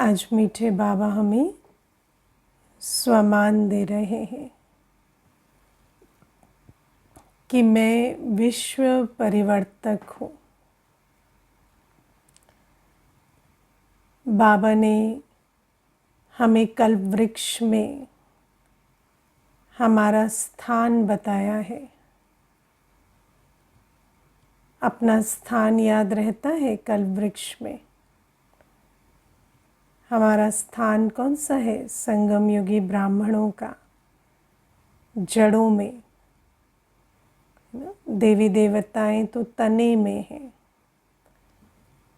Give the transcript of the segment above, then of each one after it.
आज मीठे बाबा हमें स्वमान दे रहे हैं कि मैं विश्व परिवर्तक हूँ। बाबा ने हमें कल्प वृक्ष में हमारा स्थान बताया है। अपना स्थान याद रहता है कल्प वृक्ष में? हमारा स्थान कौन सा है? संगम युगी ब्राह्मणों का जड़ों में। देवी देवताएं तो तने में हैं,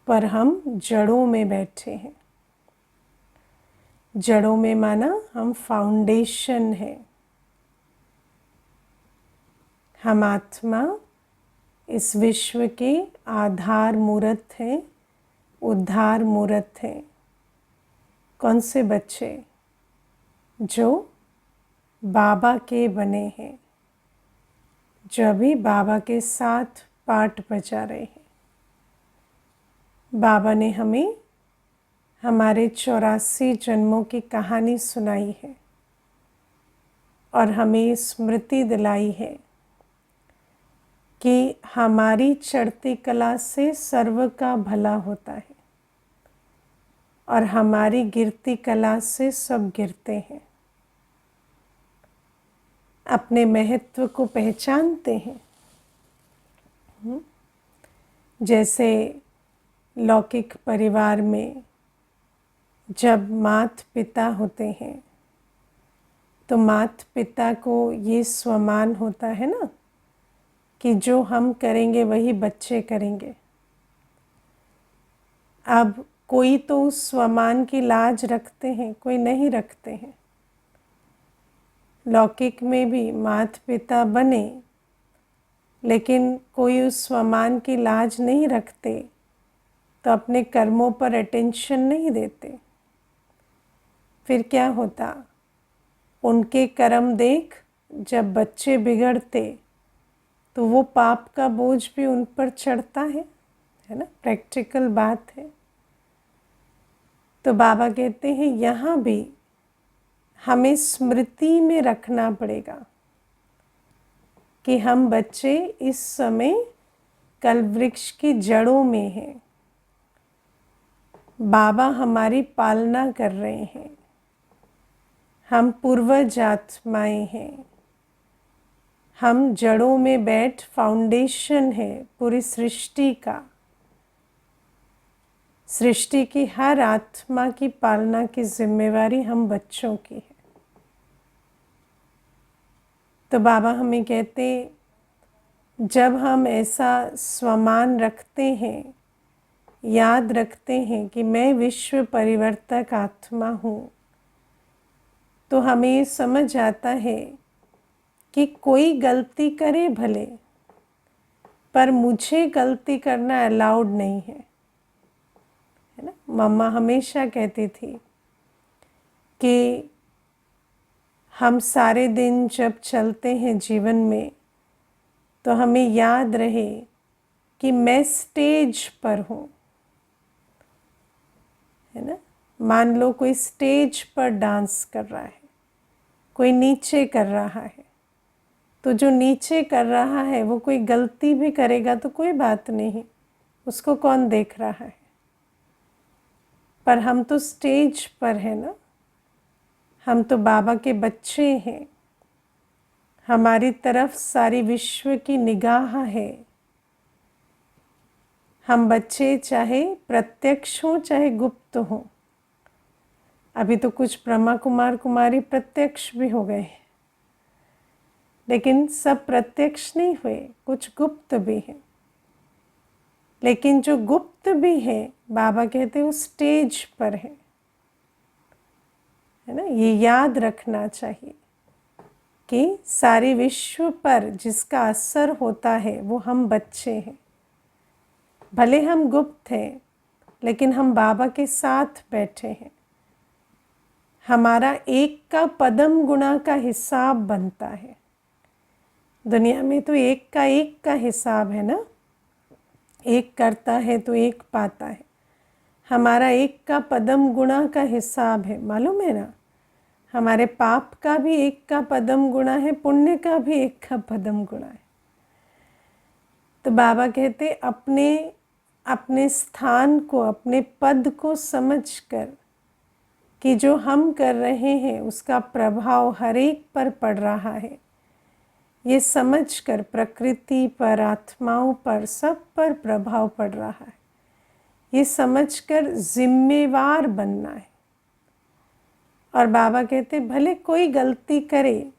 पर हम जड़ों में बैठे हैं। जड़ों में माना हम फाउंडेशन है। हम आत्मा इस विश्व के आधार मूर्त हैं, उद्धार मूर्त हैं। कौन से बच्चे? जो बाबा के बने हैं, जो अभी बाबा के साथ पाठ बजा रहे हैं। बाबा ने हमें हमारे 84 जन्मों की कहानी सुनाई है और हमें स्मृति दिलाई है कि हमारी चढ़ती कला से सर्व का भला होता है और हमारी गिरती कला से सब गिरते हैं। अपने महत्व को पहचानते हैं। जैसे लौकिक परिवार में जब माता पिता होते हैं तो माता पिता को ये स्वमान होता है ना कि जो हम करेंगे वही बच्चे करेंगे। अब कोई तो उस स्वमान की लाज रखते हैं, कोई नहीं रखते हैं। लौकिक में भी माता पिता बने, लेकिन कोई उस स्वमान की लाज नहीं रखते, तो अपने कर्मों पर अटेंशन नहीं देते। फिर क्या होता? उनके कर्म देख जब बच्चे बिगड़ते तो वो पाप का बोझ भी उन पर चढ़ता है ना? प्रैक्टिकल बात है। तो बाबा कहते हैं यहाँ भी हमें स्मृति में रखना पड़ेगा कि हम बच्चे इस समय कल्प वृक्ष की जड़ों में हैं। बाबा हमारी पालना कर रहे हैं। हम पूर्वज आत्माएं हैं। हम जड़ों में बैठ फाउंडेशन है पूरी सृष्टि का। सृष्टि की हर आत्मा की पालना की जिम्मेवारी हम बच्चों की है। तो बाबा हमें कहते, जब हम ऐसा स्वमान रखते हैं, याद रखते हैं कि मैं विश्व परिवर्तक आत्मा हूँ, तो हमें ये समझ आता है कि कोई गलती करे भले, पर मुझे गलती करना अलाउड नहीं है ना? मम्मा हमेशा कहती थी कि हम सारे दिन जब चलते हैं जीवन में तो हमें याद रहे कि मैं स्टेज पर हूँ, है ना? मान लो कोई स्टेज पर डांस कर रहा है, कोई नीचे कर रहा है, तो जो नीचे कर रहा है वो कोई गलती भी करेगा तो कोई बात नहीं, उसको कौन देख रहा है। पर हम तो स्टेज पर है ना, हम तो बाबा के बच्चे हैं। हमारी तरफ सारी विश्व की निगाह है। हम बच्चे चाहे प्रत्यक्ष हों चाहे गुप्त हों। अभी तो कुछ ब्रह्मा कुमार कुमारी प्रत्यक्ष भी हो गए, लेकिन सब प्रत्यक्ष नहीं हुए, कुछ गुप्त भी हैं। लेकिन जो गुप्त भी है, बाबा कहते हैं वो स्टेज पर है ना? ये याद रखना चाहिए कि सारे विश्व पर जिसका असर होता है वो हम बच्चे हैं। भले हम गुप्त हैं, लेकिन हम बाबा के साथ बैठे हैं। हमारा एक का पदम गुणा का हिसाब बनता है। दुनिया में तो एक का हिसाब है ना? एक करता है तो एक पाता है। हमारा एक का पदम गुणा का हिसाब है, मालूम है ना। हमारे पाप का भी एक का पदम गुणा है, पुण्य का भी एक का पदम गुणा है। तो बाबा कहते अपने अपने स्थान को, अपने पद को समझकर कि जो हम कर रहे हैं उसका प्रभाव हर एक पर पड़ रहा है, ये समझकर प्रकृति पर, आत्माओं पर, सब पर प्रभाव पड़ रहा है, ये समझकर जिम्मेवार बनना है। और बाबा कहते भले कोई गलती करे,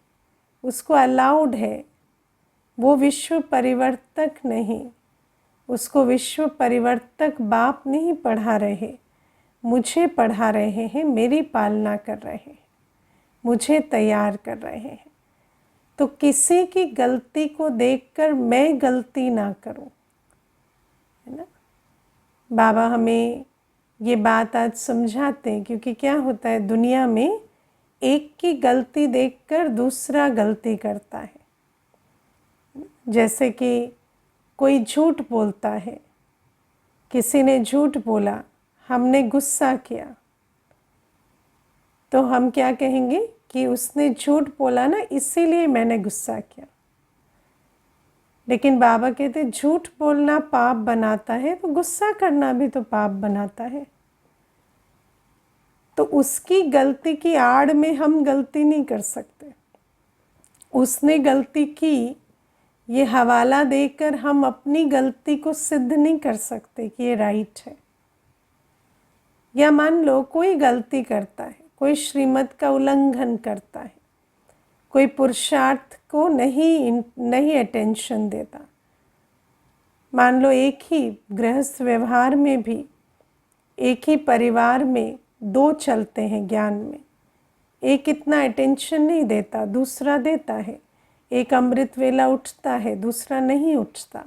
उसको अलाउड है, वो विश्व परिवर्तक नहीं, उसको विश्व परिवर्तक बाप नहीं पढ़ा रहे, मुझे पढ़ा रहे हैं, मेरी पालना कर रहे हैं, मुझे तैयार कर रहे हैं। तो किसी की गलती को देखकर मैं गलती ना करूं, है ना। बाबा हमें ये बात आज समझाते हैं, क्योंकि क्या होता है दुनिया में, एक की गलती देखकर दूसरा गलती करता है। जैसे कि कोई झूठ बोलता है, किसी ने झूठ बोला, हमने गुस्सा किया, तो हम क्या कहेंगे कि उसने झूठ बोला ना, इसीलिए मैंने गुस्सा किया। लेकिन बाबा कहते झूठ बोलना पाप बनाता है, तो गुस्सा करना भी तो पाप बनाता है। तो उसकी गलती की आड़ में हम गलती नहीं कर सकते। उसने गलती की, ये हवाला देकर हम अपनी गलती को सिद्ध नहीं कर सकते कि ये राइट है। या मान लो कोई गलती करता है, कोई श्रीमत का उल्लंघन करता है, कोई पुरुषार्थ को नहीं अटेंशन देता। मान लो एक ही गृहस्थ व्यवहार में भी, एक ही परिवार में दो चलते हैं ज्ञान में, एक इतना अटेंशन नहीं देता, दूसरा देता है। एक अमृत वेला उठता है, दूसरा नहीं उठता।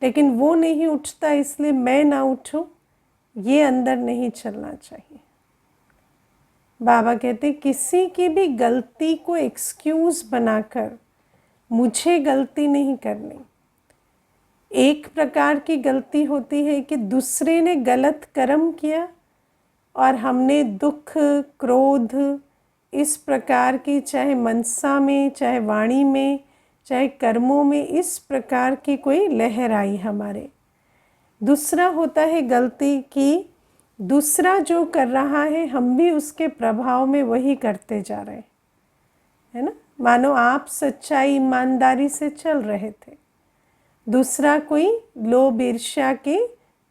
लेकिन वो नहीं उठता इसलिए मैं ना उठूं, ये अंदर नहीं चलना चाहिए। बाबा कहते किसी की भी गलती को एक्सक्यूज बनाकर मुझे गलती नहीं करनी। एक प्रकार की गलती होती है कि दूसरे ने गलत कर्म किया और हमने दुख, क्रोध, इस प्रकार की, चाहे मनसा में, चाहे वाणी में, चाहे कर्मों में, इस प्रकार की कोई लहर आई हमारे। दूसरा होता है गलती की दूसरा जो कर रहा है हम भी उसके प्रभाव में वही करते जा रहे हैं, है ना। मानो आप सच्चाई ईमानदारी से चल रहे थे, दूसरा कोई लोभ ईर्ष्या के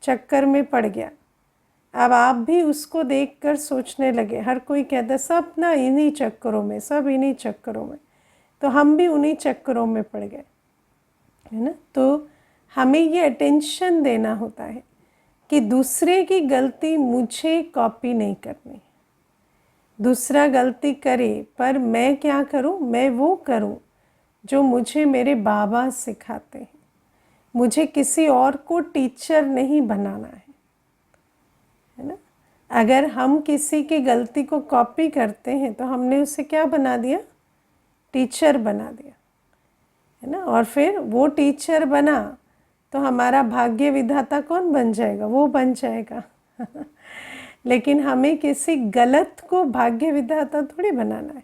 चक्कर में पड़ गया, अब आप भी उसको देखकर सोचने लगे। हर कोई कहता है सब ना इन्हीं चक्करों में, सब इन्हीं चक्करों में, तो हम भी उन्हीं चक्करों में पड़ गए, है ना। तो हमें ये अटेंशन देना होता है कि दूसरे की गलती मुझे कॉपी नहीं करनी। दूसरा गलती करे पर मैं क्या करूं, मैं वो करूं जो मुझे मेरे बाबा सिखाते हैं। मुझे किसी और को टीचर नहीं बनाना है ना। अगर हम किसी की गलती को कॉपी करते हैं तो हमने उसे क्या बना दिया, टीचर बना दिया, है ना। और फिर वो टीचर बना तो हमारा भाग्य विधाता कौन बन जाएगा, वो बन जाएगा। लेकिन हमें किसी गलत को भाग्य विधाता थोड़ी बनाना है,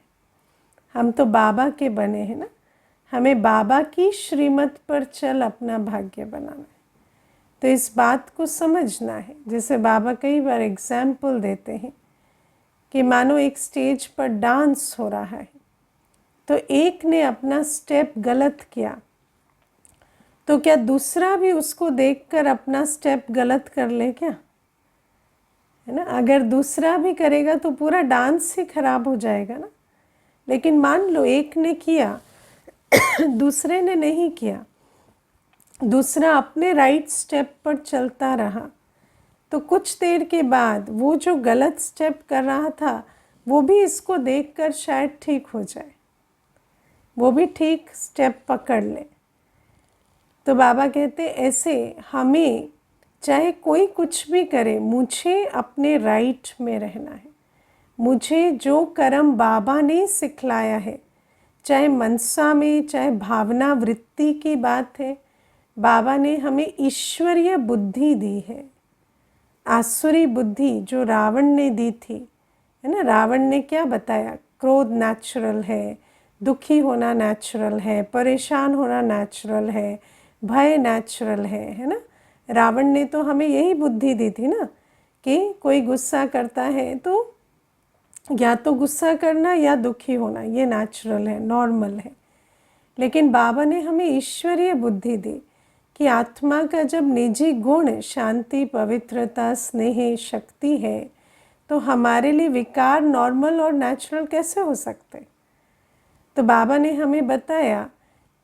हम तो बाबा के बने हैं ना। हमें बाबा की श्रीमत पर चल अपना भाग्य बनाना है। तो इस बात को समझना है। जैसे बाबा कई बार एग्जाम्पल देते हैं कि मानो एक स्टेज पर डांस हो रहा है, तो एक ने अपना स्टेप गलत किया, तो क्या दूसरा भी उसको देखकर अपना स्टेप गलत कर ले क्या, है ना। अगर दूसरा भी करेगा तो पूरा डांस ही खराब हो जाएगा ना। लेकिन मान लो एक ने किया दूसरे ने नहीं किया, दूसरा अपने राइट स्टेप पर चलता रहा, तो कुछ देर के बाद वो जो गलत स्टेप कर रहा था वो भी इसको देखकर शायद ठीक हो जाए, वो भी ठीक स्टेप पकड़ ले। तो बाबा कहते ऐसे हमें चाहे कोई कुछ भी करे, मुझे अपने राइट में रहना है। मुझे जो कर्म बाबा ने सिखलाया है, चाहे मनसा में, चाहे भावना वृत्ति की बात है, बाबा ने हमें ईश्वरीय बुद्धि दी है, आसुरी बुद्धि जो रावण ने दी थी, है ना, रावण ने क्या बताया, क्रोध नेचुरल है, दुखी होना नेचुरल है, परेशान होना नेचुरल है, भय नेचुरल है ना। रावण ने तो हमें यही बुद्धि दी थी ना कि कोई गुस्सा करता है तो या तो गुस्सा करना या दुखी होना, ये नेचुरल है, नॉर्मल है। लेकिन बाबा ने हमें ईश्वरीय बुद्धि दी कि आत्मा का जब निजी गुण शांति, पवित्रता, स्नेह, शक्ति है तो हमारे लिए विकार नॉर्मल और नेचुरल कैसे हो सकते। तो बाबा ने हमें बताया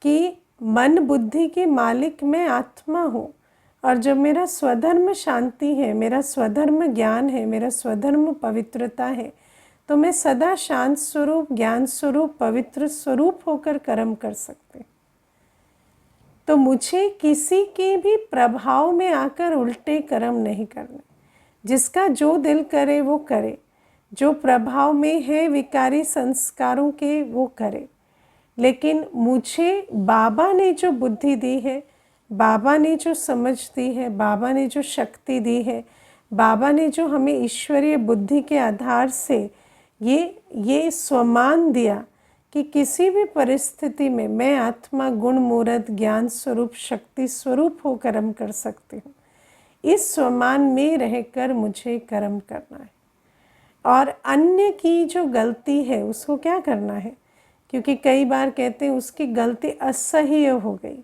कि मन बुद्धि के मालिक मैं आत्मा हूँ, और जब मेरा स्वधर्म शांति है, मेरा स्वधर्म ज्ञान है, मेरा स्वधर्म पवित्रता है, तो मैं सदा शांत स्वरूप, ज्ञान स्वरूप, पवित्र स्वरूप होकर कर्म कर सकते। तो मुझे किसी के भी प्रभाव में आकर उल्टे कर्म नहीं करने। जिसका जो दिल करे वो करे, जो प्रभाव में है विकारी संस्कारों के वो करे। लेकिन मुझे बाबा ने जो बुद्धि दी है, बाबा ने जो समझ दी है, बाबा ने जो शक्ति दी है, बाबा ने जो हमें ईश्वरीय बुद्धि के आधार से ये स्वमान दिया कि किसी भी परिस्थिति में मैं आत्मा गुण मूर्त ज्ञान स्वरूप शक्ति स्वरूप हो कर्म कर सकती हूँ। इस स्वमान में रहकर मुझे कर्म करना है, और अन्य की जो गलती है उसको क्या करना है, क्योंकि कई बार कहते हैं उसकी गलती असह्य हो गई,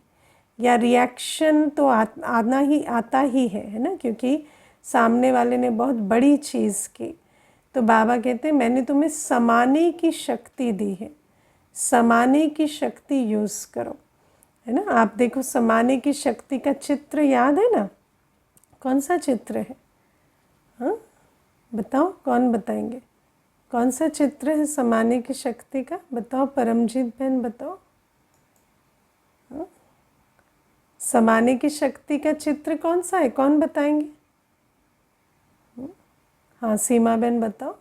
या रिएक्शन तो आता ही है ना, क्योंकि सामने वाले ने बहुत बड़ी चीज़ की। तो बाबा कहते हैं मैंने तुम्हें समाने की शक्ति दी है, समाने की शक्ति यूज़ करो, है ना। आप देखो समाने की शक्ति का चित्र याद है ना, कौन सा चित्र है, हाँ बताओ, कौन बताएंगे, कौन सा चित्र है समाने की शक्ति का, बताओ परमजीत बहन बताओ। हाँ? समाने की शक्ति का चित्र कौन सा है, कौन बताएंगे। हाँ सीमा बहन बताओ,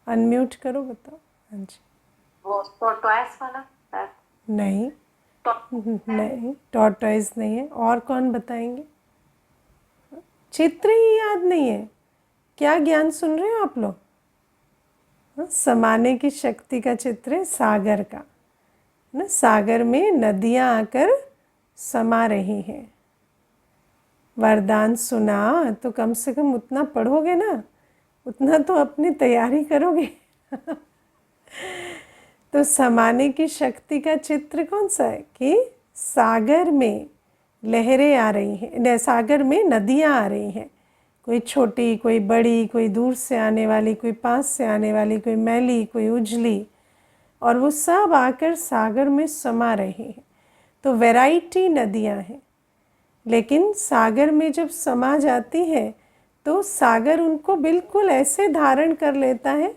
अनम्यूट करो बताओ। हाँ जी, वो टॉर्टोइस वाला नहीं नहीं, टॉर्टोइज नहीं है, और कौन बताएंगे। चित्र ही याद नहीं है, क्या ज्ञान सुन रहे हो आप लोग। समाने की शक्ति का चित्र है सागर का, ना, सागर में नदियां आकर समा रही हैं। वरदान सुना तो कम से कम उतना पढ़ोगे ना, उतना तो अपनी तैयारी करोगे। तो समाने की शक्ति का चित्र कौन सा है कि सागर में लहरें आ रही हैं, सागर में नदियां आ रही हैं, कोई छोटी, कोई बड़ी, कोई दूर से आने वाली, कोई पास से आने वाली, कोई मैली, कोई उजली, और वो सब आकर सागर में समा रही हैं। तो वैरायटी नदियां हैं, लेकिन सागर में जब समा जाती है तो सागर उनको बिल्कुल ऐसे धारण कर लेता है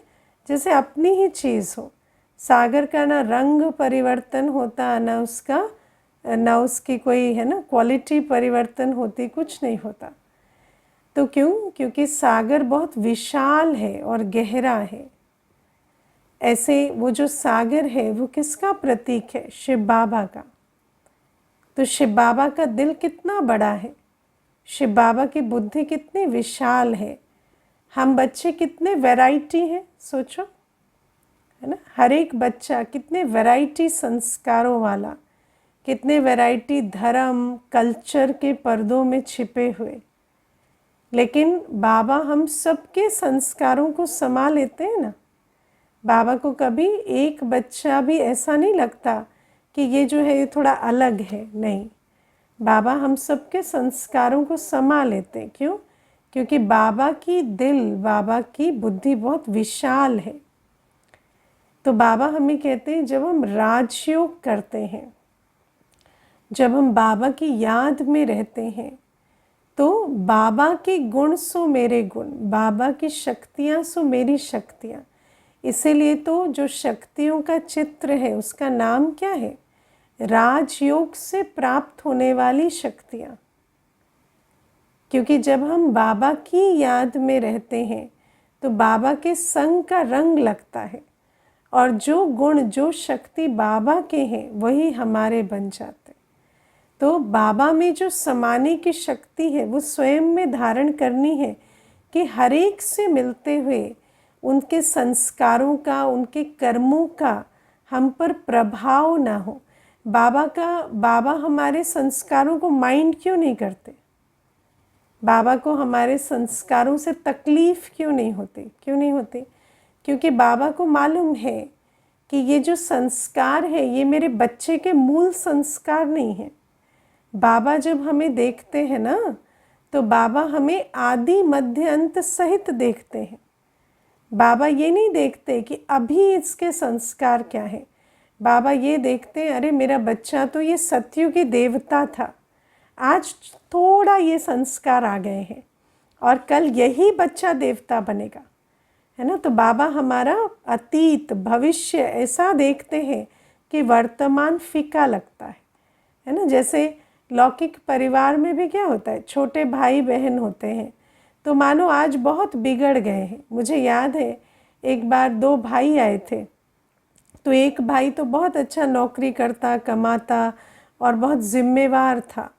जैसे अपनी ही चीज़ हो। सागर का ना रंग परिवर्तन होता, ना उसकी कोई है ना क्वालिटी परिवर्तन होती, कुछ नहीं होता। तो क्यों, क्योंकि सागर बहुत विशाल है और गहरा है। ऐसे वो जो सागर है वो किसका प्रतीक है, शिव बाबा का। तो शिव बाबा का दिल कितना बड़ा है, शिव बाबा की बुद्धि कितनी विशाल है, हम बच्चे कितने वैरायटी हैं, सोचो, है ना। हर एक बच्चा कितने वैरायटी संस्कारों वाला, कितने वैरायटी धर्म कल्चर के पर्दों में छिपे हुए। लेकिन बाबा हम सबके संस्कारों को समा लेते हैं ना। बाबा को कभी एक बच्चा भी ऐसा नहीं लगता कि ये जो है ये थोड़ा अलग है, नहीं। बाबा हम सबके संस्कारों को समा लेते हैं, क्यों, क्योंकि बाबा की दिल, बाबा की बुद्धि बहुत विशाल है। तो बाबा हमें कहते हैं जब हम राजयोग करते हैं, जब हम बाबा की याद में रहते हैं, तो बाबा के गुण सो मेरे गुण, बाबा की शक्तियाँ सो मेरी शक्तियाँ। इसीलिए तो जो शक्तियों का चित्र है उसका नाम क्या है, राजयोग से प्राप्त होने वाली शक्तियाँ। क्योंकि जब हम बाबा की याद में रहते हैं तो बाबा के संग का रंग लगता है, और जो गुण जो शक्ति बाबा के हैं वही हमारे बन जाते। तो बाबा में जो समाने की शक्ति है वो स्वयं में धारण करनी है कि हर एक से मिलते हुए उनके संस्कारों का, उनके कर्मों का हम पर प्रभाव ना हो। बाबा हमारे संस्कारों को माइंड क्यों नहीं करते? बाबा को हमारे संस्कारों से तकलीफ क्यों नहीं होती? क्योंकि बाबा को मालूम है कि ये जो संस्कार है ये मेरे बच्चे के मूल संस्कार नहीं है। बाबा जब हमें देखते हैं ना, तो बाबा हमें आदि मध्य अंत सहित देखते हैं। बाबा ये नहीं देखते कि अभी इसके संस्कार क्या है। बाबा ये देखते हैं, अरे मेरा बच्चा तो ये सत्युगी देवता था, आज थोड़ा ये संस्कार आ गए हैं और कल यही बच्चा देवता बनेगा, है ना। तो बाबा हमारा अतीत भविष्य ऐसा देखते हैं कि वर्तमान फीका लगता है ना। जैसे लौकिक परिवार में भी क्या होता है, छोटे भाई बहन होते हैं, तो मानो आज बहुत बिगड़ गए हैं। मुझे याद है एक बार 2 भाई आए थे, तो एक भाई तो बहुत अच्छा नौकरी करता, कमाता और बहुत जिम्मेवार था।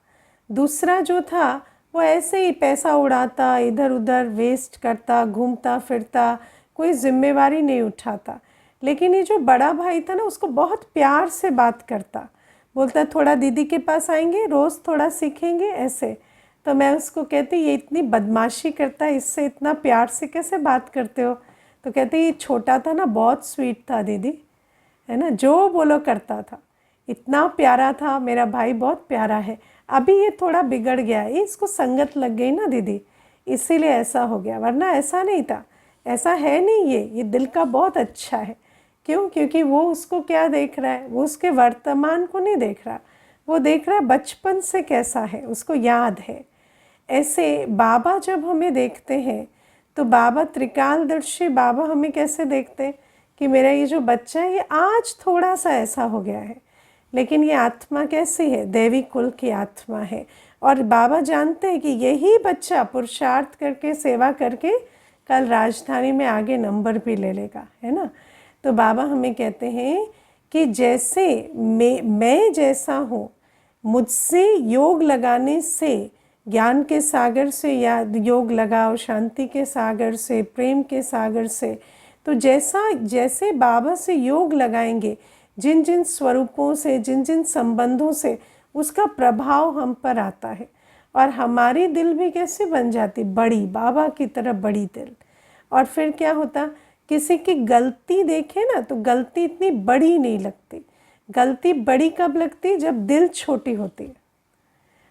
दूसरा जो था वो ऐसे ही पैसा उड़ाता, इधर उधर वेस्ट करता, घूमता फिरता, कोई जिम्मेवारी नहीं उठाता। लेकिन ये जो बड़ा भाई था ना, उसको बहुत प्यार से बात करता, बोलता थोड़ा दीदी के पास आएंगे, रोज़ थोड़ा सीखेंगे ऐसे। तो मैं उसको कहती ये इतनी बदमाशी करता है, इससे इतना प्यार से कैसे बात करते हो? तो कहते ये छोटा था ना, बहुत स्वीट था दीदी, है ना, जो बोलो करता था, इतना प्यारा था, मेरा भाई बहुत प्यारा है। अभी ये थोड़ा बिगड़ गया है, इसको संगत लग गई ना दीदी, इसीलिए ऐसा हो गया, वरना ऐसा नहीं था, ऐसा है नहीं। ये दिल का बहुत अच्छा है। क्यों? क्योंकि वो उसको क्या देख रहा है, वो उसके वर्तमान को नहीं देख रहा, वो देख रहा है बचपन से कैसा है, उसको याद है। ऐसे बाबा जब हमें देखते हैं तो बाबा त्रिकालदर्शी बाबा हमें कैसे देखते हैं कि मेरा ये जो बच्चा है ये आज थोड़ा सा ऐसा हो गया है, लेकिन ये आत्मा कैसी है, देवी कुल की आत्मा है। और बाबा जानते हैं कि यही बच्चा पुरुषार्थ करके सेवा करके कल राजधानी में आगे नंबर भी ले लेगा, है ना। तो बाबा हमें कहते हैं कि जैसे मैं जैसा हूँ, मुझसे योग लगाने से, ज्ञान के सागर से या योग लगाओ, शांति के सागर से, प्रेम के सागर से, तो जैसे बाबा से योग लगाएंगे, जिन जिन स्वरूपों से, जिन जिन संबंधों से, उसका प्रभाव हम पर आता है और हमारी दिल भी कैसे बन जाती, बड़ी, बाबा की तरह बड़ी दिल। और फिर क्या होता, किसी की गलती देखे ना तो गलती इतनी बड़ी नहीं लगती। गलती बड़ी कब लगती, जब दिल छोटी होती है,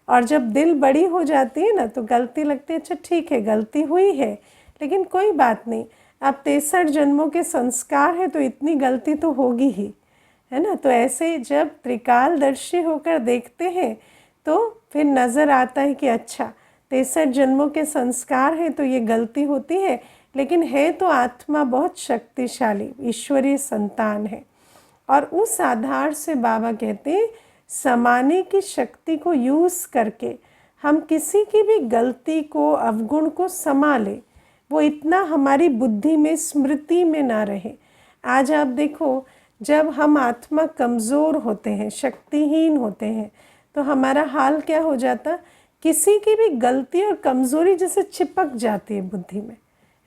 और जब दिल बड़ी हो जाती है ना तो गलती लगती है, अच्छा ठीक है गलती हुई है लेकिन कोई बात नहीं, अब 63 जन्मों के संस्कार है तो इतनी गलती तो होगी ही, है ना। तो ऐसे जब त्रिकालदर्शी होकर देखते हैं तो फिर नज़र आता है कि अच्छा 63 जन्मों के संस्कार है तो ये गलती होती है, लेकिन है तो आत्मा बहुत शक्तिशाली, ईश्वरीय संतान है। और उस आधार से बाबा कहते हैं समाने की शक्ति को यूज़ करके हम किसी की भी गलती को, अवगुण को समा लें, वो इतना हमारी बुद्धि में, स्मृति में ना रहे। आज आप देखो, जब हम आत्मा कमज़ोर होते हैं, शक्तिहीन होते हैं, तो हमारा हाल क्या हो जाता, किसी की भी गलती और कमज़ोरी जैसे चिपक जाती है बुद्धि में,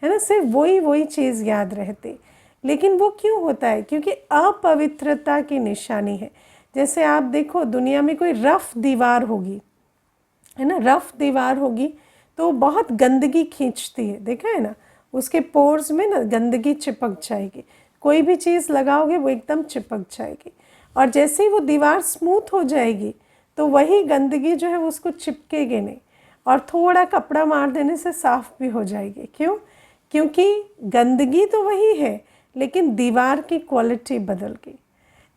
है ना, सिर्फ वही चीज़ याद रहती। लेकिन वो क्यों होता है, क्योंकि अपवित्रता की निशानी है। जैसे आप देखो दुनिया में कोई रफ़ दीवार होगी, है ना, रफ़ दीवार होगी तो बहुत गंदगी खींचती है, देखा है ना, उसके पोर्स में ना गंदगी चिपक जाएगी, कोई भी चीज़ लगाओगे वो एकदम चिपक जाएगी। और जैसे ही वो दीवार स्मूथ हो जाएगी तो वही गंदगी जो है वो उसको चिपकेगी नहीं, और थोड़ा कपड़ा मार देने से साफ़ भी हो जाएगी। क्यों? क्योंकि गंदगी तो वही है लेकिन दीवार की क्वालिटी बदल गई।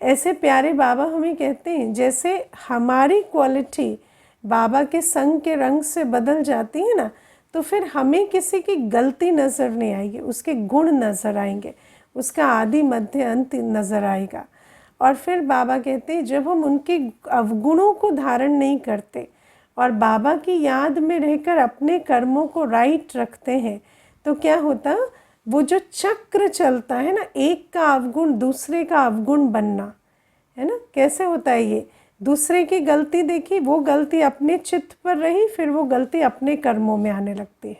ऐसे प्यारे बाबा हमें कहते हैं जैसे हमारी क्वालिटी बाबा के संग के रंग से बदल जाती है ना, तो फिर हमें किसी की गलती नज़र नहीं आएगी, उसके गुण नज़र आएंगे, उसका आदि मध्य अंत नज़र आएगा। और फिर बाबा कहते हैं जब हम उनके अवगुणों को धारण नहीं करते और बाबा की याद में रहकर अपने कर्मों को राइट रखते हैं, तो क्या होता, वो जो चक्र चलता है ना, एक का अवगुण दूसरे का अवगुण बनना, है ना, कैसे होता है ये, दूसरे की गलती देखी, वो गलती अपने चित्त पर रही, फिर वो गलती अपने कर्मों में आने लगती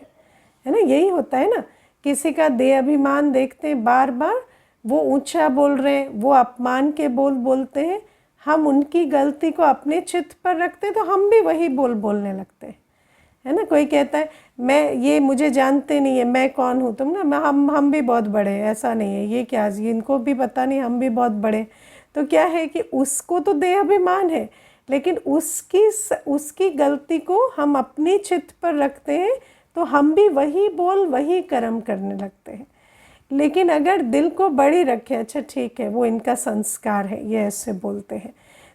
है ना। यही होता है ना, किसी का देह अभिमान देखते हैं बार बार, वो ऊंचा बोल रहे हैं, वो अपमान के बोल बोलते हैं, हम उनकी गलती को अपने चित्त पर रखते हैं तो हम भी वही बोल बोलने लगते हैं, है ना। कोई कहता है मैं ये मुझे जानते नहीं है, मैं कौन हूँ, तुम ना मैं हम भी बहुत बड़े हैं, ऐसा नहीं है, ये क्या, इनको भी पता नहीं हम भी बहुत बड़े। तो क्या है कि उसको तो देह अभिमान है, लेकिन उसकी गलती को हम अपनी चित्त पर रखते हैं तो हम भी वही बोल वही कर्म करने लगते हैं। लेकिन अगर दिल को बड़ी रखे, अच्छा ठीक है वो इनका संस्कार है, ये ऐसे बोलते हैं,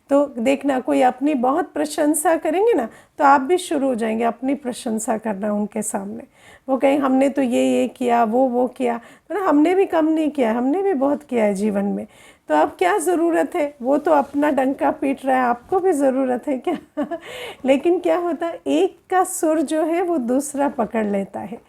तो देखना कोई अपनी बहुत प्रशंसा करेंगे ना तो आप भी शुरू हो जाएंगे अपनी प्रशंसा करना उनके सामने। वो कहें हमने तो ये किया, वो किया, तो ना हमने भी कम नहीं किया, हमने भी बहुत किया है जीवन में, तो अब क्या ज़रूरत है, वो तो अपना डंका पीट रहा है, आपको भी ज़रूरत है क्या? लेकिन क्या होता है, एक का सुर जो है वो दूसरा पकड़ लेता है।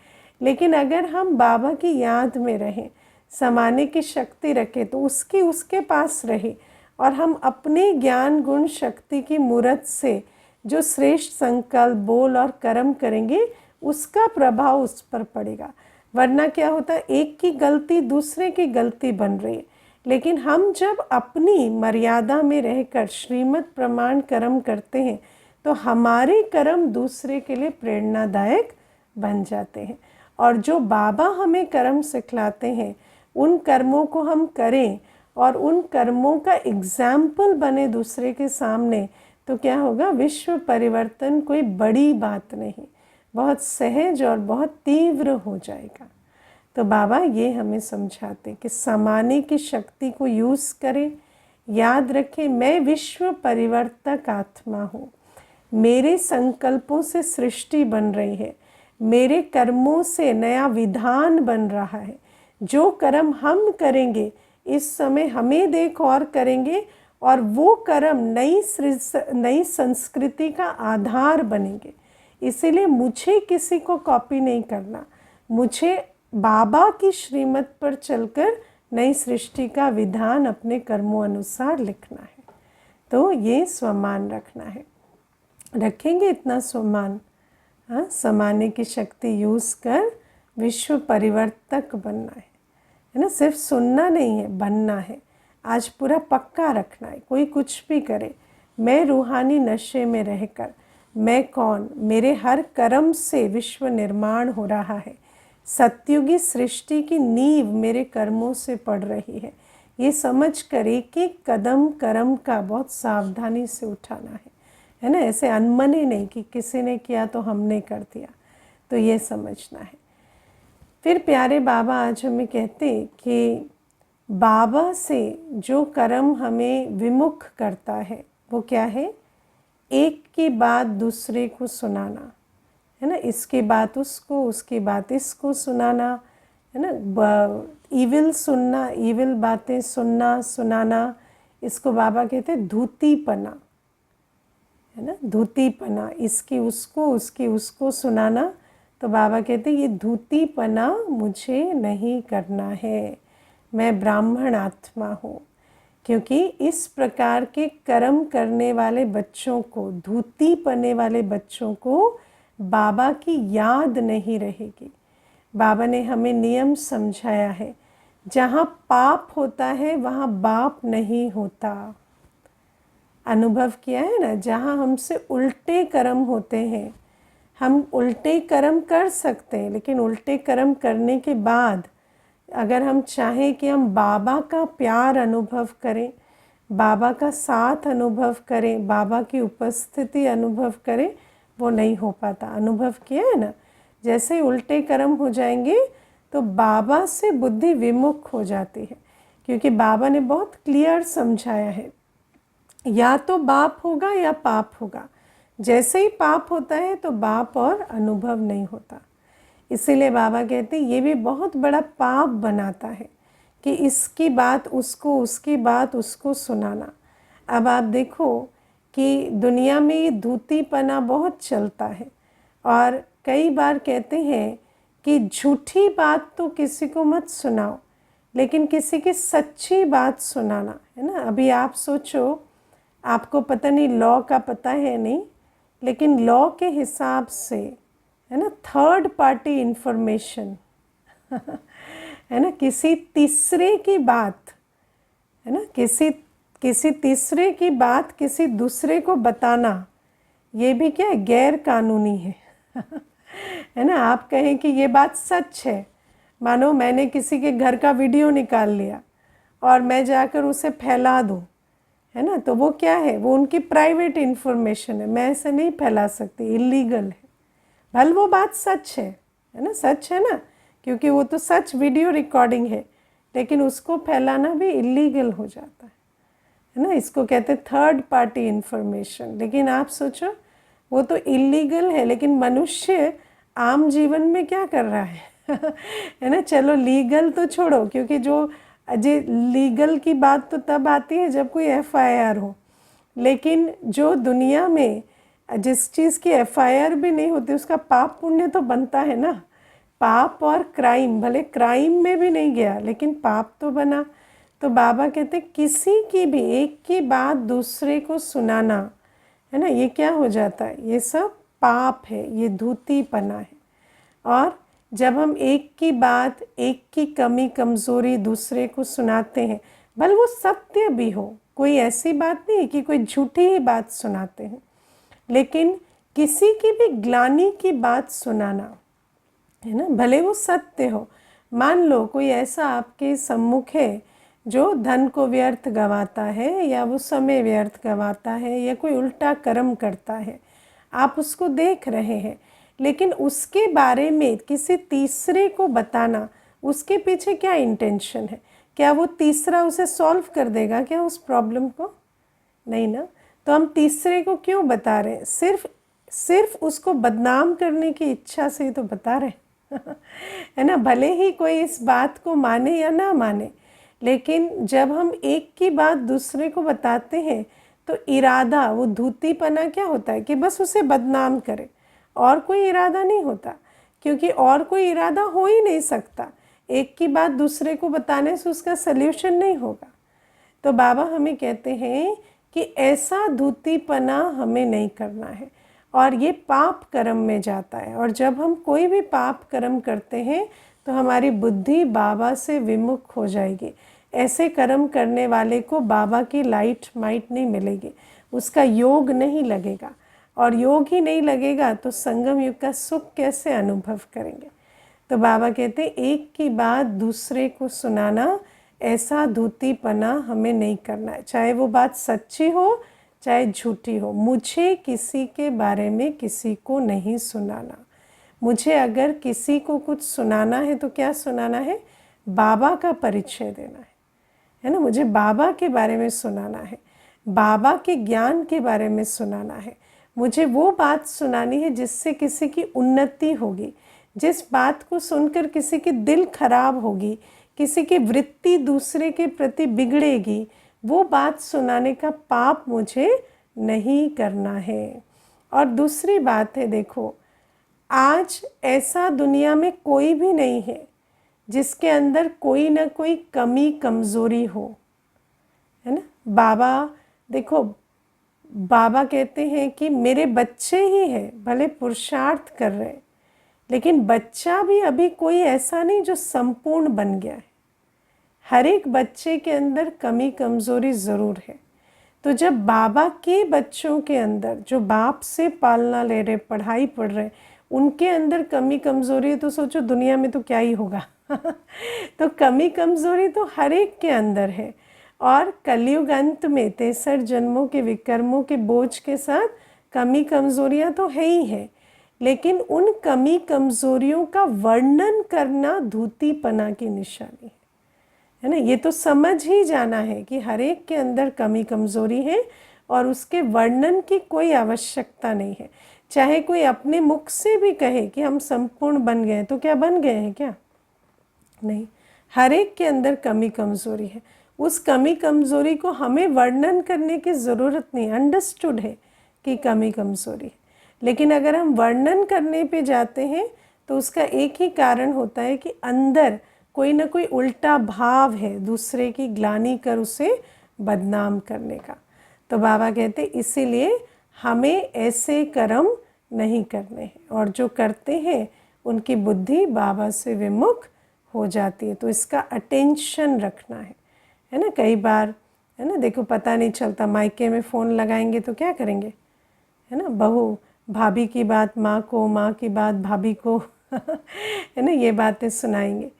लेकिन अगर हम बाबा की याद में रहें, समाने की शक्ति रखें, तो उसके पास रहे और हम अपने ज्ञान गुण शक्ति की मूरत से जो श्रेष्ठ संकल्प बोल और कर्म करेंगे उसका प्रभाव उस पर पड़ेगा। वरना क्या होता है, एक की गलती दूसरे की गलती बन रही है, लेकिन हम जब अपनी मर्यादा में रहकर श्रीमद् प्रमाण कर्म करते हैं तो हमारे कर्म दूसरे के लिए प्रेरणादायक बन जाते हैं। और जो बाबा हमें कर्म सिखलाते हैं उन कर्मों को हम करें और उन कर्मों का एग्जाम्पल बने दूसरे के सामने, तो क्या होगा, विश्व परिवर्तन कोई बड़ी बात नहीं, बहुत सहज और बहुत तीव्र हो जाएगा। तो बाबा ये हमें समझाते कि समाने की शक्ति को यूज़ करें। याद रखें मैं विश्व परिवर्तक आत्मा हूँ, मेरे संकल्पों से सृष्टि बन रही है, मेरे कर्मों से नया विधान बन रहा है। जो कर्म हम करेंगे इस समय हमें देख और करेंगे, और वो कर्म नई संस्कृति का आधार बनेंगे। इसीलिए मुझे किसी को कॉपी नहीं करना, मुझे बाबा की श्रीमत पर चलकर नई सृष्टि का विधान अपने कर्मों अनुसार लिखना है। तो ये स्वमान रखना है, रखेंगे इतना स्वमान, हाँ, समाने की शक्ति यूज़ कर विश्व परिवर्तक बनना है ना। सिर्फ सुनना नहीं है, बनना है। आज पूरा पक्का रखना है, कोई कुछ भी करे, मैं रूहानी नशे में रहकर, मैं कौन, मेरे हर कर्म से विश्व निर्माण हो रहा है, सत्युगी सृष्टि की नींव मेरे कर्मों से पड़ रही है, ये समझ कर एक एक कदम कर्म का बहुत सावधानी से उठाना है ना। ऐसे अनमने नहीं कि किसी ने किया तो हमने कर दिया, तो ये समझना है। फिर प्यारे बाबा आज हमें कहते कि बाबा से जो कर्म हमें विमुख करता है वो क्या है, एक की बात दूसरे को सुनाना, है ना, इसकी बात उसको, उसकी बात इसको सुनाना, है ना, ईविल सुनना, ईविल बातें सुनना सुनाना, इसको बाबा कहते हैं धूतीपना, है ना, धूतीपना, इसकी उसको उसकी उसको सुनाना। तो बाबा कहते हैं ये धूतीपना मुझे नहीं करना है, मैं ब्राह्मण आत्मा हूँ। क्योंकि इस प्रकार के कर्म करने वाले बच्चों को, धूतीपने वाले बच्चों को बाबा की याद नहीं रहेगी। बाबा ने हमें नियम समझाया है, जहाँ पाप होता है वहाँ बाप नहीं होता। अनुभव किया है ना, जहाँ हमसे उल्टे कर्म होते हैं, हम उल्टे कर्म कर सकते हैं, लेकिन उल्टे कर्म करने के बाद अगर हम चाहें कि हम बाबा का प्यार अनुभव करें, बाबा का साथ अनुभव करें, बाबा की उपस्थिति अनुभव करें, वो नहीं हो पाता। अनुभव किया है ना, जैसे ही उल्टे कर्म हो जाएंगे तो बाबा से बुद्धि विमुख हो जाती है। क्योंकि बाबा ने बहुत क्लियर समझाया है, या तो बाप होगा या पाप होगा। जैसे ही पाप होता है तो बाप और अनुभव नहीं होता। इसीलिए बाबा कहते हैं ये भी बहुत बड़ा पाप बनाता है कि इसकी बात उसको, उसकी बात उसको सुनाना। अब आप देखो कि दुनिया में ये धूतीपना बहुत चलता है, और कई बार कहते हैं कि झूठी बात तो किसी को मत सुनाओ, लेकिन किसी की सच्ची बात सुनाना, है ना। अभी आप सोचो, आपको पता नहीं लॉ का पता है नहीं, लेकिन लॉ के हिसाब से है ना थर्ड पार्टी इंफॉर्मेशन है ना, किसी तीसरे की बात है ना, किसी तीसरे की बात किसी दूसरे को बताना, ये भी क्या है, गैर कानूनी है है ना। आप कहें कि ये बात सच है, मानो मैंने किसी के घर का वीडियो निकाल लिया और मैं जाकर उसे फैला दूँ, है ना, तो वो क्या है, वो उनकी प्राइवेट इन्फॉर्मेशन है, मैं ऐसे नहीं फैला सकती, इलीगल है। भले वो बात सच है ना, सच है ना, क्योंकि वो तो सच वीडियो रिकॉर्डिंग है, लेकिन उसको फैलाना भी इलीगल हो जाता है ना। इसको कहते हैं थर्ड पार्टी इन्फॉर्मेशन। लेकिन आप सोचो, वो तो इलीगल है, लेकिन मनुष्य आम जीवन में क्या कर रहा है है ना। चलो लीगल तो छोड़ो, क्योंकि जो अजय लीगल की बात तो तब आती है जब कोई FIR हो, लेकिन जो दुनिया में जिस चीज़ की FIR भी नहीं होती उसका पाप पुण्य तो बनता है ना। पाप और क्राइम, भले क्राइम में भी नहीं गया लेकिन पाप तो बना। तो बाबा कहते किसी की भी एक की बात दूसरे को सुनाना, है ना, ये क्या हो जाता है, ये सब पाप है, ये धूतीपना है। और जब हम एक की बात, एक की कमी कमज़ोरी दूसरे को सुनाते हैं, भले वो सत्य भी हो, कोई ऐसी बात नहीं है कि कोई झूठी ही बात सुनाते हैं, लेकिन किसी की भी ग्लानि की बात सुनाना, है ना, भले वो सत्य हो। मान लो कोई ऐसा आपके सम्मुख है जो धन को व्यर्थ गवाता है, या वो समय व्यर्थ गवाता है, या कोई उल्टा कर्म करता है, आप उसको देख रहे हैं, लेकिन उसके बारे में किसी तीसरे को बताना, उसके पीछे क्या इंटेंशन है? क्या वो तीसरा उसे सॉल्व कर देगा क्या उस प्रॉब्लम को? नहीं ना। तो हम तीसरे को क्यों बता रहे हैं? सिर्फ उसको बदनाम करने की इच्छा से ही तो बता रहे हैं है ना। भले ही कोई इस बात को माने या ना माने, लेकिन जब हम एक की बात दूसरे को बताते हैं तो इरादा, वो धूतीपना क्या होता है कि बस उसे बदनाम करे, और कोई इरादा नहीं होता, क्योंकि और कोई इरादा हो ही नहीं सकता। एक की बात दूसरे को बताने से उसका सल्यूशन नहीं होगा। तो बाबा हमें कहते हैं कि ऐसा धूतीपना हमें नहीं करना है, और ये पाप कर्म में जाता है। और जब हम कोई भी पाप कर्म करते हैं तो हमारी बुद्धि बाबा से विमुख हो जाएगी। ऐसे कर्म करने वाले को बाबा की लाइट माइट नहीं मिलेगी, उसका योग नहीं लगेगा, और योग ही नहीं लगेगा तो संगम युग का सुख कैसे अनुभव करेंगे। तो बाबा कहते हैं एक की बात दूसरे को सुनाना, ऐसा धूतीपना हमें नहीं करना है, चाहे वो बात सच्ची हो चाहे झूठी हो। मुझे किसी के बारे में किसी को नहीं सुनाना। मुझे अगर किसी को कुछ सुनाना है तो क्या सुनाना है? बाबा का परिचय देना है ना। मुझे बाबा के बारे में सुनाना है, बाबा के ज्ञान के बारे में सुनाना है। मुझे वो बात सुनानी है जिससे किसी की उन्नति होगी, जिस बात को सुनकर किसी की दिल खराब होगी, किसी की वृत्ति दूसरे के प्रति बिगड़ेगी, वो बात सुनाने का पाप मुझे नहीं करना है। और दूसरी बात है, देखो आज ऐसा दुनिया में कोई भी नहीं है जिसके अंदर कोई ना कोई कमी कमज़ोरी हो, है ना। बाबा देखो, बाबा कहते हैं कि मेरे बच्चे ही हैं, भले पुरुषार्थ कर रहे हैं, लेकिन बच्चा भी अभी कोई ऐसा नहीं जो संपूर्ण बन गया है। हर एक बच्चे के अंदर कमी कमज़ोरी ज़रूर है। तो जब बाबा के बच्चों के अंदर, जो बाप से पालना ले रहे, पढ़ाई पढ़ रहे, उनके अंदर कमी कमज़ोरी है, तो सोचो दुनिया में तो क्या ही होगा तो कमी कमज़ोरी तो हर एक के अंदर है। और कलयुग अंत में 63 जन्मों के विकर्मों के बोझ के साथ कमी कमज़ोरियाँ तो है ही है, लेकिन उन कमी कमज़ोरियों का वर्णन करना धूतीपना की निशानी है ना। ये तो समझ ही जाना है कि हर एक के अंदर कमी कमज़ोरी है, और उसके वर्णन की कोई आवश्यकता नहीं है। चाहे कोई अपने मुख से भी कहे कि हम संपूर्ण बन गए, तो क्या बन गए हैं क्या? नहीं, हर एक के अंदर कमी कमज़ोरी है। उस कमी कमज़ोरी को हमें वर्णन करने की ज़रूरत नहीं, अंडरस्टूड है कि कमी कमज़ोरी है। लेकिन अगर हम वर्णन करने पे जाते हैं तो उसका एक ही कारण होता है कि अंदर कोई ना कोई उल्टा भाव है, दूसरे की ग्लानि कर उसे बदनाम करने का। तो बाबा कहते इसीलिए हमें ऐसे कर्म नहीं करने हैं, और जो करते हैं उनकी बुद्धि बाबा से विमुख हो जाती है। तो इसका अटेंशन रखना है ना। कई बार है ना, देखो पता नहीं चलता, मायके में फ़ोन लगाएंगे तो क्या करेंगे, है ना, बहू भाभी की बात माँ को, माँ की बात भाभी को है ना, ये बातें सुनाएंगे,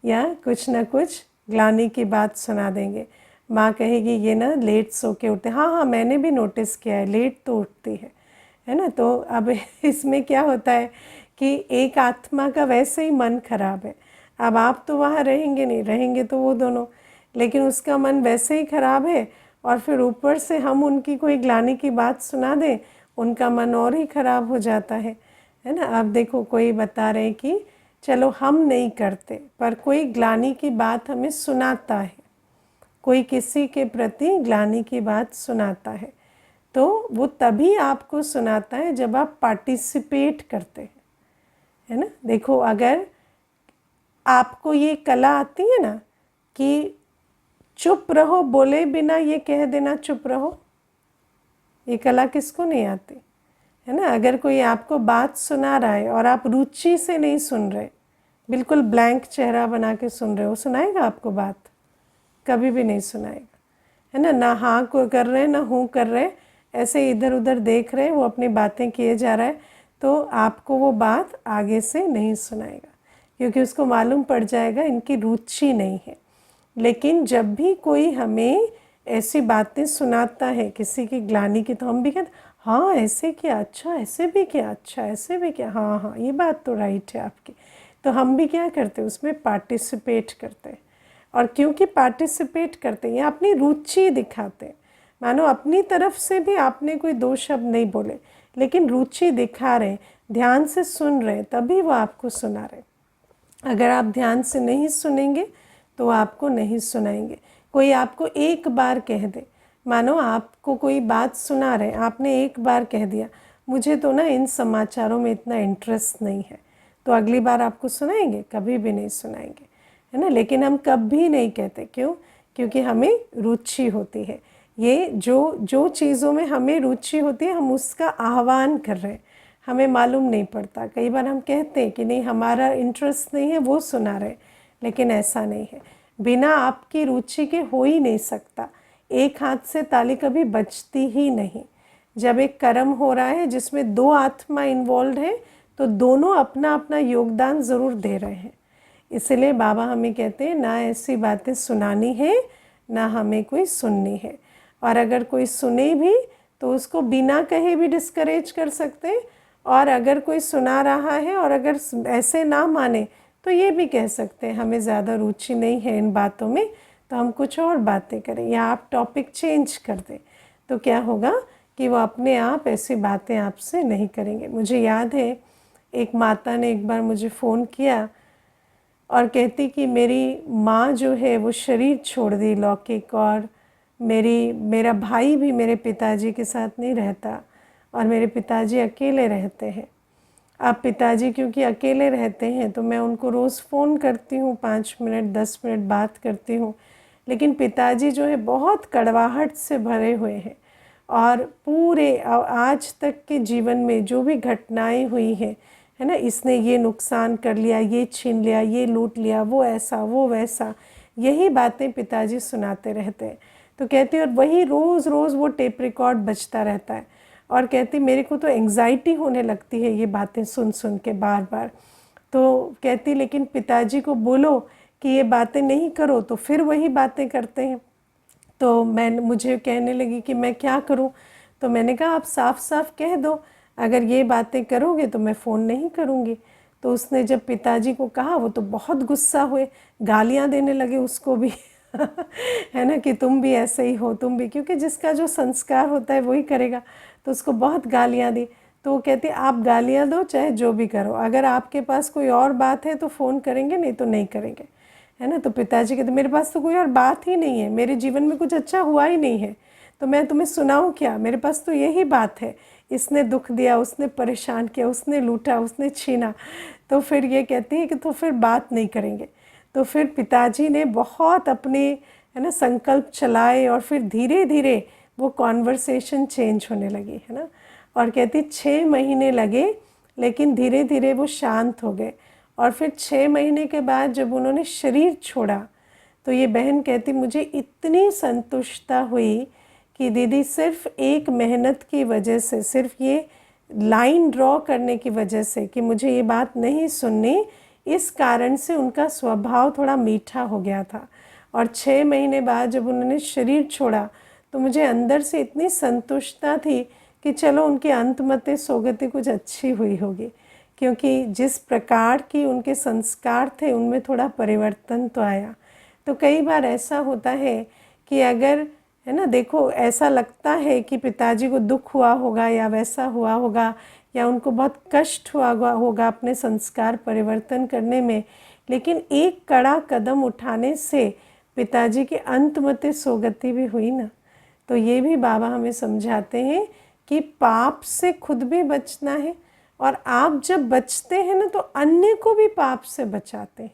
या कुछ ना कुछ ग्लानि की बात सुना देंगे। माँ कहेगी ये ना लेट सो के उठते, हाँ हाँ मैंने भी नोटिस किया है, लेट तो उठती है ना। तो अब इसमें क्या होता है कि एक आत्मा का वैसे ही मन खराब है। अब आप तो वहाँ रहेंगे नहीं, रहेंगे तो वो दोनों, लेकिन उसका मन वैसे ही खराब है, और फिर ऊपर से हम उनकी कोई ग्लानि की बात सुना दें, उनका मन और ही खराब हो जाता है ना। अब देखो कोई बता रहे कि चलो हम नहीं करते, पर कोई ग्लानि की बात हमें सुनाता है, कोई किसी के प्रति ग्लानि की बात सुनाता है, तो वो तभी आपको सुनाता है जब आप पार्टिसिपेट करते हैं, है ना। देखो अगर आपको ये कला आती है ना कि चुप रहो, बोले बिना ये कह देना चुप रहो, ये कला किसको नहीं आती, है ना। अगर कोई आपको बात सुना रहा है और आप रुचि से नहीं सुन रहे, बिल्कुल ब्लैंक चेहरा बना के सुन रहे हो, सुनाएगा आपको बात? कभी भी नहीं सुनाएगा, है ना। ना हाँ को कर रहे ना हूँ कर रहे, ऐसे इधर उधर देख रहे, वो अपनी बातें किए जा रहा है, तो आपको वो बात आगे से नहीं सुनाएगा, क्योंकि उसको मालूम पड़ जाएगा इनकी रुचि नहीं है। लेकिन जब भी कोई हमें ऐसी बातें सुनाता है किसी की ग्लानि की, तो हम भी कहते हाँ ऐसे किया, अच्छा ऐसे भी किया, अच्छा ऐसे भी किया, हाँ हाँ ये बात तो राइट है आपकी। तो हम भी क्या करते हैं, उसमें पार्टिसिपेट करते हैं। और क्योंकि पार्टिसिपेट करते हैं या अपनी रुचि दिखाते हैं, मानो अपनी तरफ से भी आपने कोई दो शब्द नहीं बोले, लेकिन रुचि दिखा रहे, ध्यान से सुन रहे, तभी वो आपको सुना रहे। अगर आप ध्यान से नहीं सुनेंगे तो आपको नहीं सुनाएंगे। कोई आपको एक बार कह दे, मानो आपको कोई बात सुना रहे, आपने एक बार कह दिया मुझे तो ना इन समाचारों में इतना इंटरेस्ट नहीं है, तो अगली बार आपको सुनाएंगे? कभी भी नहीं सुनाएंगे, है ना। लेकिन हम कभी नहीं कहते, क्यों? क्योंकि हमें रुचि होती है। ये जो चीज़ों में हमें रुचि होती है हम उसका आह्वान कर रहे हैं, हमें मालूम नहीं पड़ता। कई बार हम कहते हैं कि नहीं हमारा इंटरेस्ट नहीं है, वो सुना रहे, लेकिन ऐसा नहीं है। बिना आपकी रुचि के हो ही नहीं सकता। एक हाथ से ताली कभी बजती ही नहीं। जब एक कर्म हो रहा है जिसमें दो आत्मा इन्वॉल्व है, तो दोनों अपना अपना योगदान ज़रूर दे रहे हैं। इसलिए बाबा हमें कहते हैं ना ऐसी बातें सुनानी है, ना हमें कोई सुननी है। और अगर कोई सुने भी तो उसको बिना कहे भी डिस्करेज कर सकते हैं, और अगर कोई सुना रहा है और अगर ऐसे ना माने तो ये भी कह सकते हैं हमें ज़्यादा रुचि नहीं है इन बातों में, तो हम कुछ और बातें करें, या आप टॉपिक चेंज कर दें। तो क्या होगा कि वो अपने आप ऐसी बातें आपसे नहीं करेंगे। मुझे याद है एक माता ने एक बार मुझे फ़ोन किया और कहती कि मेरी माँ जो है वो शरीर छोड़ दी लौकिक, और मेरा भाई भी मेरे पिताजी के साथ नहीं रहता, और मेरे पिताजी अकेले रहते हैं। अब पिताजी क्योंकि अकेले रहते हैं तो मैं उनको रोज़ फ़ोन करती हूँ, 5 मिनट 10 मिनट बात करती हूँ, लेकिन पिताजी जो है बहुत कड़वाहट से भरे हुए हैं, और पूरे आज तक के जीवन में जो भी घटनाएं हुई हैं, है ना, इसने ये नुकसान कर लिया, ये छीन लिया, ये लूट लिया, वो ऐसा वो वैसा, यही बातें पिताजी सुनाते रहते हैं। तो कहती और वही रोज़ रोज़ वो टेप रिकॉर्ड बजता रहता है, और कहती मेरे को तो एंग्जाइटी होने लगती है ये बातें सुन सुन के बार बार। तो कहती लेकिन पिताजी को बोलो कि ये बातें नहीं करो, तो फिर वही बातें करते हैं। तो मुझे कहने लगी कि मैं क्या करूं? तो मैंने कहा आप साफ साफ कह दो, अगर ये बातें करोगे तो मैं फ़ोन नहीं करूंगी। तो उसने जब पिताजी को कहा, वो तो बहुत गुस्सा हुए, गालियां देने लगे उसको भी है ना, कि तुम भी ऐसे ही हो, तुम भी, क्योंकि जिसका जो संस्कार होता है वही करेगा। तो उसको बहुत गालियां दी। तो वो कहती आप गालियां दो चाहे जो भी करो, अगर आपके पास कोई और बात है तो फ़ोन करेंगे, नहीं तो नहीं करेंगे, है ना। तो पिताजी कहते मेरे पास तो कोई और बात ही नहीं है, मेरे जीवन में कुछ अच्छा हुआ ही नहीं है, तो मैं तुम्हें सुनाऊं क्या? मेरे पास तो यही बात है, इसने दुख दिया, उसने परेशान किया, उसने लूटा, उसने छीना। तो फिर ये कहती है कि तो फिर बात नहीं करेंगे। तो फिर पिताजी ने बहुत अपने, है ना, संकल्प चलाए, और फिर धीरे धीरे वो कॉन्वर्सेशन चेंज होने लगी, है ना। और कहती 6 महीने लगे, लेकिन धीरे धीरे वो शांत हो गए। और फिर 6 महीने के बाद जब उन्होंने शरीर छोड़ा तो ये बहन कहती मुझे इतनी संतुष्टता हुई कि दीदी सिर्फ एक मेहनत की वजह से, सिर्फ ये लाइन ड्रॉ करने की वजह से कि मुझे ये बात नहीं सुननी, इस कारण से उनका स्वभाव थोड़ा मीठा हो गया था। और 6 महीने बाद जब उन्होंने शरीर छोड़ा तो मुझे अंदर से इतनी संतुष्टता थी कि चलो उनकी अंतमते सोगति कुछ अच्छी हुई होगी, क्योंकि जिस प्रकार की उनके संस्कार थे उनमें थोड़ा परिवर्तन तो आया। तो कई बार ऐसा होता है कि अगर, है ना, देखो ऐसा लगता है कि पिताजी को दुख हुआ होगा या वैसा हुआ होगा या उनको बहुत कष्ट हुआ होगा अपने संस्कार परिवर्तन करने में, लेकिन एक कड़ा कदम उठाने से पिताजी की अंतमते सोगति भी हुई ना। तो ये भी बाबा हमें समझाते हैं कि पाप से खुद भी बचना है, और आप जब बचते हैं ना तो अन्य को भी पाप से बचाते हैं,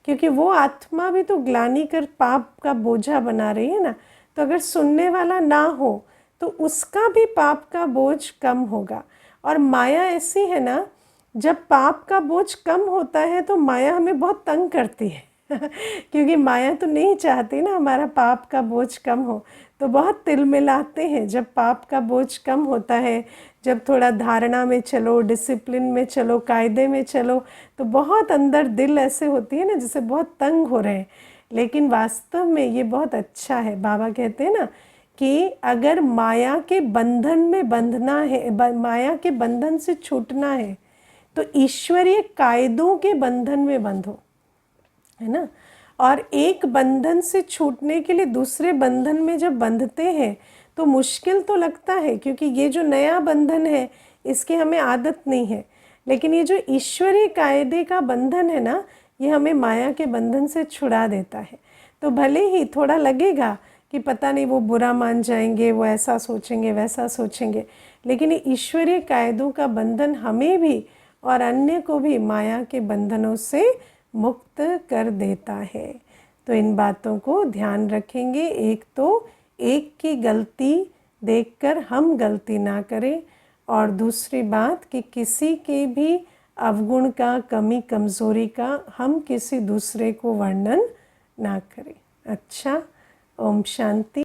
क्योंकि वो आत्मा भी तो ग्लानि कर पाप का बोझा बना रही है ना। तो अगर सुनने वाला ना हो तो उसका भी पाप का बोझ कम होगा। और माया ऐसी है ना, जब पाप का बोझ कम होता है तो माया हमें बहुत तंग करती है क्योंकि माया तो नहीं चाहती ना हमारा पाप का बोझ कम हो, तो बहुत तिलमिलाते हैं। जब पाप का बोझ कम होता है, जब थोड़ा धारणा में चलो, डिसिप्लिन में चलो, कायदे में चलो, तो बहुत अंदर दिल ऐसे होती है ना जैसे बहुत तंग हो रहे हैं। लेकिन वास्तव में ये बहुत अच्छा है। बाबा कहते हैं ना कि अगर माया के बंधन में बंधना है, माया के बंधन से छूटना है, तो ईश्वरीय कायदों के बंधन में बंधो, है ना। और एक बंधन से छूटने के लिए दूसरे बंधन में जब बंधते हैं तो मुश्किल तो लगता है, क्योंकि ये जो नया बंधन है इसकी हमें आदत नहीं है। लेकिन ये जो ईश्वरीय कायदे का बंधन है ना, ये हमें माया के बंधन से छुड़ा देता है। तो भले ही थोड़ा लगेगा कि पता नहीं वो बुरा मान जाएंगे, वो ऐसा सोचेंगे, वैसा सोचेंगे, लेकिन ये ईश्वरीय कायदों का बंधन हमें भी और अन्य को भी माया के बंधनों से मुक्त कर देता है। तो इन बातों को ध्यान रखेंगे। एक तो एक की गलती देखकर हम गलती ना करें, और दूसरी बात कि किसी के भी अवगुण का, कमी कमज़ोरी का हम किसी दूसरे को वर्णन ना करें। अच्छा, ओम शांति।